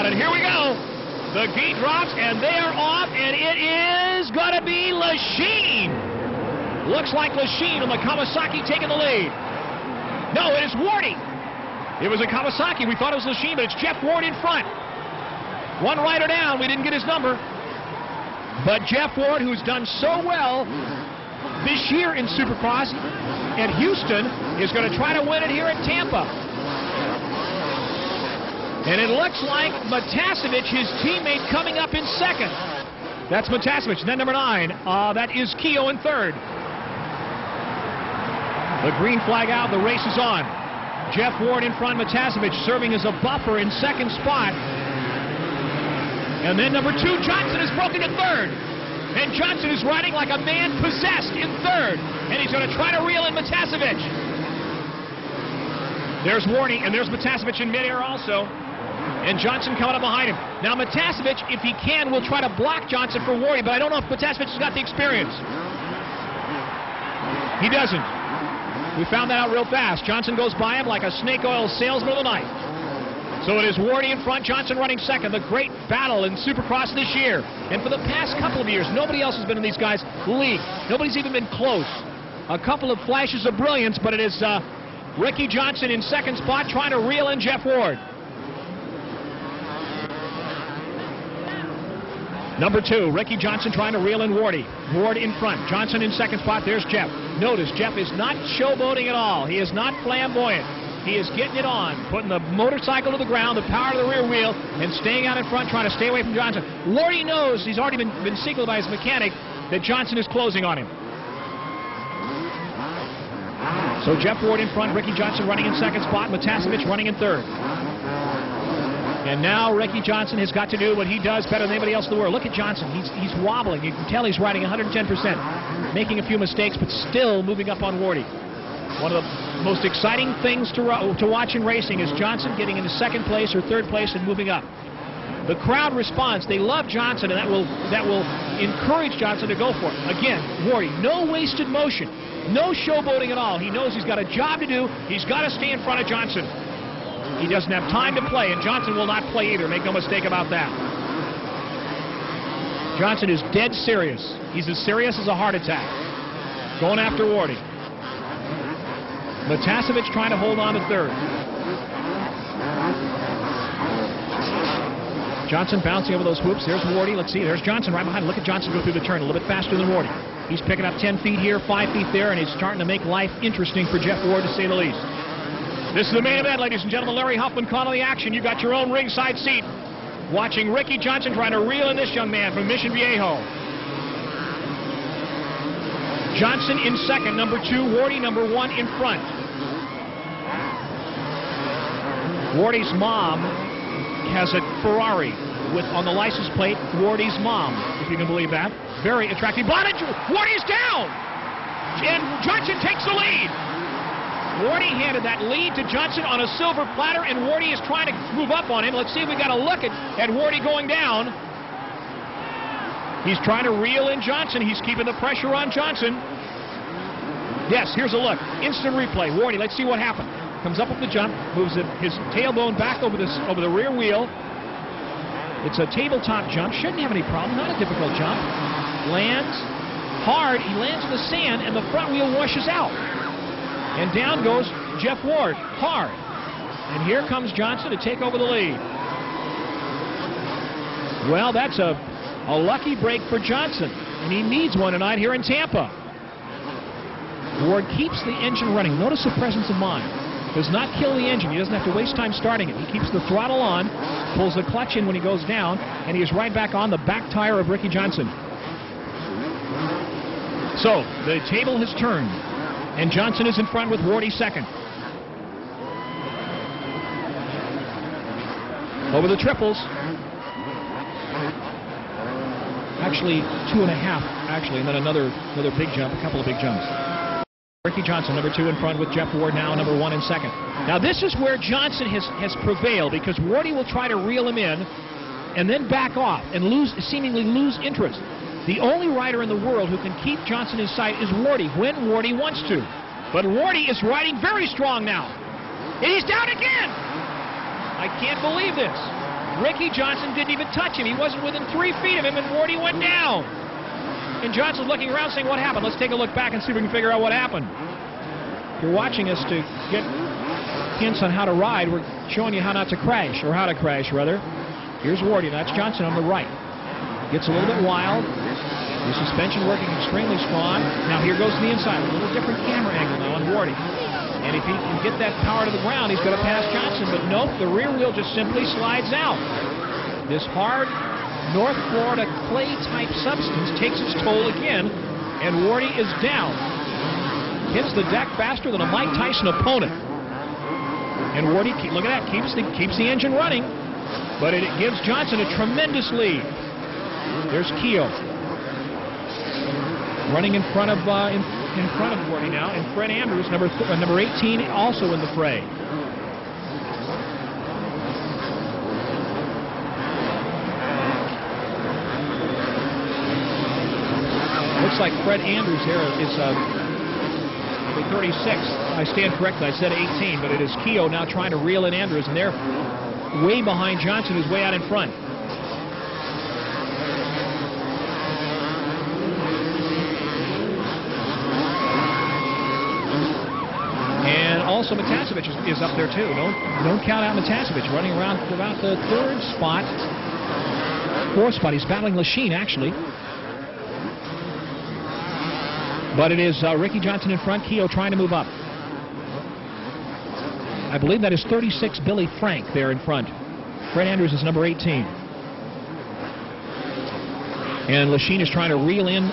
about it. Here we go. The gate drops, and they are off, and it is going to be Lachine. Looks like Lachine on the Kawasaki taking the lead. No, it is Wardy. It was a Kawasaki. We thought it was Lachine, but it's Jeff Ward in front. One rider down. We didn't get his number. But Jeff Ward, who's done so well this year in Supercross at Houston, is going to try to win it here at Tampa. And it looks like Matasevich, his teammate, coming up in second. That's Matasevich. And then number 9, that is Keogh in third. The green flag out, the race is on. Jeff Ward in front, Matasevich serving as a buffer in second spot. And then number 2, Johnson, is broken to third. And Johnson is riding like a man possessed in third. And he's going to try to reel in Matasevich. There's Wardy, and there's Matasevich in midair also. And Johnson coming up behind him. Now Matasevich, if he can, will try to block Johnson for Wardy, but I don't know if Matasevich has got the experience. He doesn't. We found that out real fast. Johnson goes by him like a snake oil salesman of the night. So it is Wardy in front, Johnson running second. The great battle in Supercross this year. And for the past couple of years, nobody else has been in these guys' league. Nobody's even been close. A couple of flashes of brilliance, but it is Ricky Johnson in second spot trying to reel in Jeff Ward. Number 2, Ricky Johnson trying to reel in Wardy. Ward in front. Johnson in second spot. There's Jeff. Notice, Jeff is not showboating at all. He is not flamboyant. He is getting it on, putting the motorcycle to the ground, the power to the rear wheel, and staying out in front, trying to stay away from Johnson. Wardy knows, he's already been signaled by his mechanic, that Johnson is closing on him. So Jeff Ward in front, Ricky Johnson running in second spot, Matasevich running in third. And now Ricky Johnson has got to do what he does better than anybody else in the world. Look at Johnson. He's wobbling. You can tell he's riding 110%, making a few mistakes, but still moving up on Wardy. One of the most exciting things to watch in racing is Johnson getting into second place or third place and moving up. The crowd responds. They love Johnson, and that will encourage Johnson to go for it. Again, Wardy, no wasted motion, no showboating at all. He knows he's got a job to do. He's got to stay in front of Johnson. He doesn't have time to play, and Johnson will not play either. Make no mistake about that. Johnson is dead serious. He's as serious as a heart attack. Going after Wardy. Matasevich trying to hold on to third. Johnson bouncing over those whoops. There's Wardy. Let's see. There's Johnson right behind him. Look at Johnson go through the turn a little bit faster than Wardy. He's picking up 10 feet here, 5 feet there, and he's starting to make life interesting for Jeff Ward, to say the least. This is the main event, ladies and gentlemen. Larry Huffman calling the action. You got your own ringside seat, watching Ricky Johnson trying to reel in this young man from Mission Viejo. Johnson in second, number 2. Wardy, number 1 in front. Wardy's mom has a Ferrari with, on the license plate, Wardy's mom, if you can believe that. Very attractive. Wardy's down! And Johnson takes the lead. Wardy handed that lead to Johnson on a silver platter, and Wardy is trying to move up on him. Let's see if we got a look at Wardy going down. He's trying to reel in Johnson. He's keeping the pressure on Johnson. Yes, here's a look. Instant replay. Wardy, let's see what happened. Comes up with the jump, moves his tailbone back over the rear wheel. It's a tabletop jump. Shouldn't have any problem. Not a difficult jump. Lands hard. He lands in the sand, and the front wheel washes out. And down goes Jeff Ward, hard. And here comes Johnson to take over the lead. Well, that's a lucky break for Johnson, and he needs one tonight here in Tampa. Ward keeps the engine running. Notice the presence of mind. Does not kill the engine. He doesn't have to waste time starting it. He keeps the throttle on, pulls the clutch in when he goes down, and he is right back on the back tire of Ricky Johnson. So, the table has turned. And Johnson is in front with Wardy second. Over the triples. Actually, 2.5, actually, and then another big jump, a couple of big jumps. Ricky Johnson, number 2 in front with Jeff Ward now, number 1 in second. Now, this is where Johnson has prevailed, because Wardy will try to reel him in and then back off and seemingly lose interest. The only rider in the world who can keep Johnson in sight is Wardy, when Wardy wants to. But Wardy is riding very strong now. And he's down again! I can't believe this. Ricky Johnson didn't even touch him. He wasn't within 3 feet of him, and Wardy went down. And Johnson's looking around saying, what happened? Let's take a look back and see if we can figure out what happened. If you're watching us to get hints on how to ride, we're showing you how not to crash, or how to crash, rather. Here's Wardy. That's Johnson on the right. Gets a little bit wild. The suspension working extremely strong. Now here goes to the inside. A little different camera angle now on Wardy. And if he can get that power to the ground, he's going to pass Johnson. But nope, the rear wheel just simply slides out. This hard North Florida clay-type substance takes its toll again, and Wardy is down. Hits the deck faster than a Mike Tyson opponent. And Wardy, look at that, keeps the engine running, but it gives Johnson a tremendous lead. There's Keogh running in front of Wardy now, and Fred Andrews, number 18, also in the fray. Looks like Fred Andrews here is 36. I stand corrected. I said 18, but it is Keogh now trying to reel in Andrews, and they're way behind Johnson, who's way out in front. And also Matasevich is up there too. Don't count out Matasevich, running around for about the 3rd spot, 4th spot. He's battling Lachine, actually. But it is Ricky Johnson in front, Keogh trying to move up. I believe that is 36 Billy Frank there in front. Fred Andrews is number 18. And Lachine is trying to reel in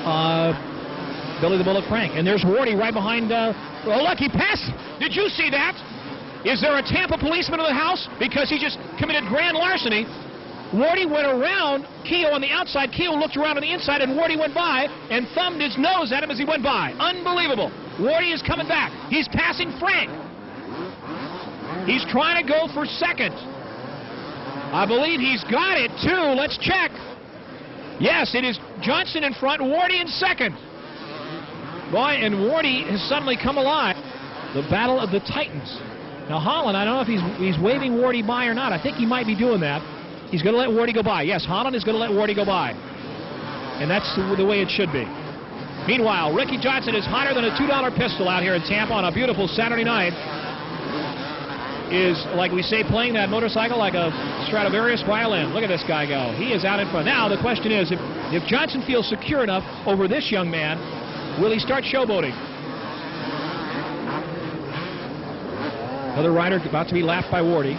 Billy the Bullet Frank. And there's Wardy right behind. Oh, look, he passed. Did you see that? Is there a Tampa policeman in the house? Because he just committed grand larceny. Wardy went around Keogh on the outside. Keogh looked around on the inside, and Wardy went by and thumbed his nose at him as he went by. Unbelievable. Wardy is coming back. He's passing Frank. He's trying to go for second. I believe he's got it, too. Let's check. Yes, it is Johnson in front, Wardy in second. Boy, and Wardy has suddenly come alive. The battle of the Titans. Now, Holland, I don't know if he's waving Wardy by or not. I think he might be doing that. He's going to let Wardy go by. Yes, Holland is going to let Wardy go by. And that's the way it should be. Meanwhile, Ricky Johnson is hotter than a $2 pistol out here in Tampa on a beautiful Saturday night. Is, like we say, playing that motorcycle like a Stradivarius violin. Look at this guy go. He is out in front. Now, the question is, if Johnson feels secure enough over this young man, will he start showboating? Another rider about to be lapped by Wardy.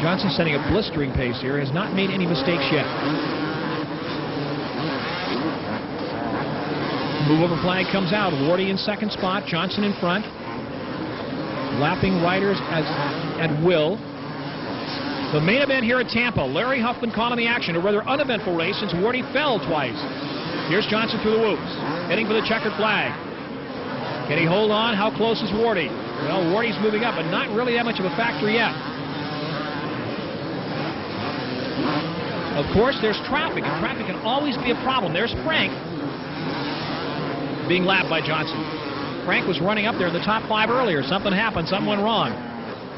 Johnson setting a blistering pace here. Has not made any mistakes yet. Move over flag comes out. Wardy in second spot. Johnson in front. Lapping riders at will. The main event here at Tampa. Larry Huffman calling the action. A rather uneventful race since Wardy fell twice. Here's Johnson through the whoops. Heading for the checkered flag. Can he hold on? How close is Wardy? Well, Wardy's moving up, but not really that much of a factor yet. Of course, there's traffic, and traffic can always be a problem. There's Frank being lapped by Johnson. Frank was running up there in the top 5 earlier. Something happened. Something went wrong.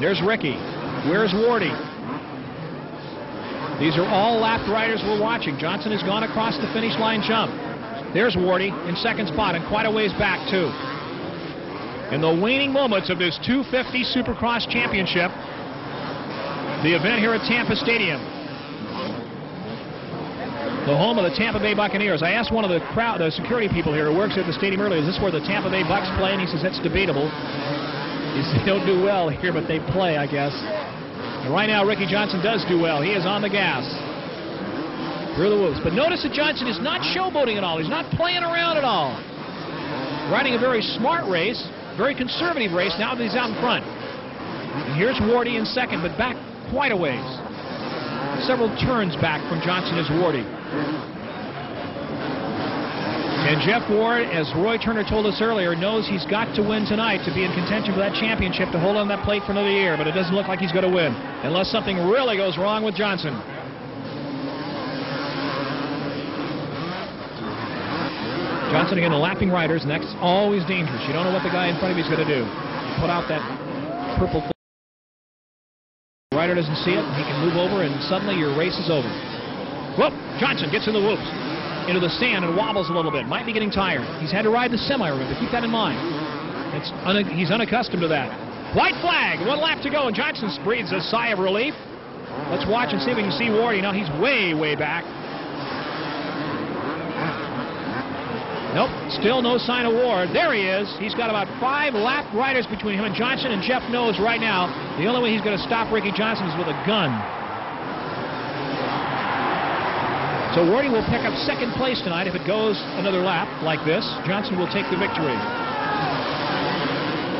There's Ricky. Where's Wardy? These are all lapped riders we're watching. Johnson has gone across the finish line jump. There's Wardy in second spot, and quite a ways back, too. In the waning moments of this 250 Supercross Championship, the event here at Tampa Stadium, the home of the Tampa Bay Buccaneers. I asked one of the security people here who works at the stadium earlier, is this where the Tampa Bay Bucs play? And he says, that's debatable. He said, they don't do well here, but they play, I guess. And right now, Ricky Johnson does do well. He is on the gas. Through the whoops. But notice that Johnson is not showboating at all. He's not playing around at all. Riding a very smart race, very conservative race, now that he's out in front. And here's Wardy in second, but back quite a ways. Several turns back from Johnson is Wardy. And Jeff Ward, as Roy Turner told us earlier, knows he's got to win tonight to be in contention for that championship, to hold on that plate for another year, but it doesn't look like he's going to win unless something really goes wrong with Johnson. Johnson again, the lapping riders, and that's always dangerous. You don't know what the guy in front of you is going to do. You put out that purple flag. rider doesn't see it, he can move over, and suddenly your race is over. Whoop! Johnson gets in the whoops, into the sand, and wobbles a little bit. Might be getting tired. He's had to ride the semi, remember. Keep that in mind. He's unaccustomed to that. White flag, 1 lap to go, and Johnson breathes a sigh of relief. Let's watch and see if we can see Wardy. Now he's way, way back. Nope, still no sign of Ward. There he is. He's got about 5 lap riders between him and Johnson, and Jeff knows right now the only way he's going to stop Ricky Johnson is with a gun. So Wardy will pick up 2nd place tonight if it goes another lap like this. Johnson will take the victory.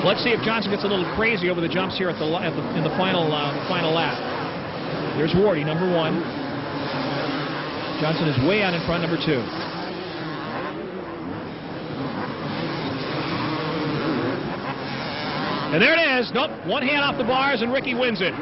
Let's see if Johnson gets a little crazy over the jumps here in the final lap. There's Wardy, number 1. Johnson is way out in front, number 2. And there it is. Nope, 1 hand off the bars, and Ricky wins it.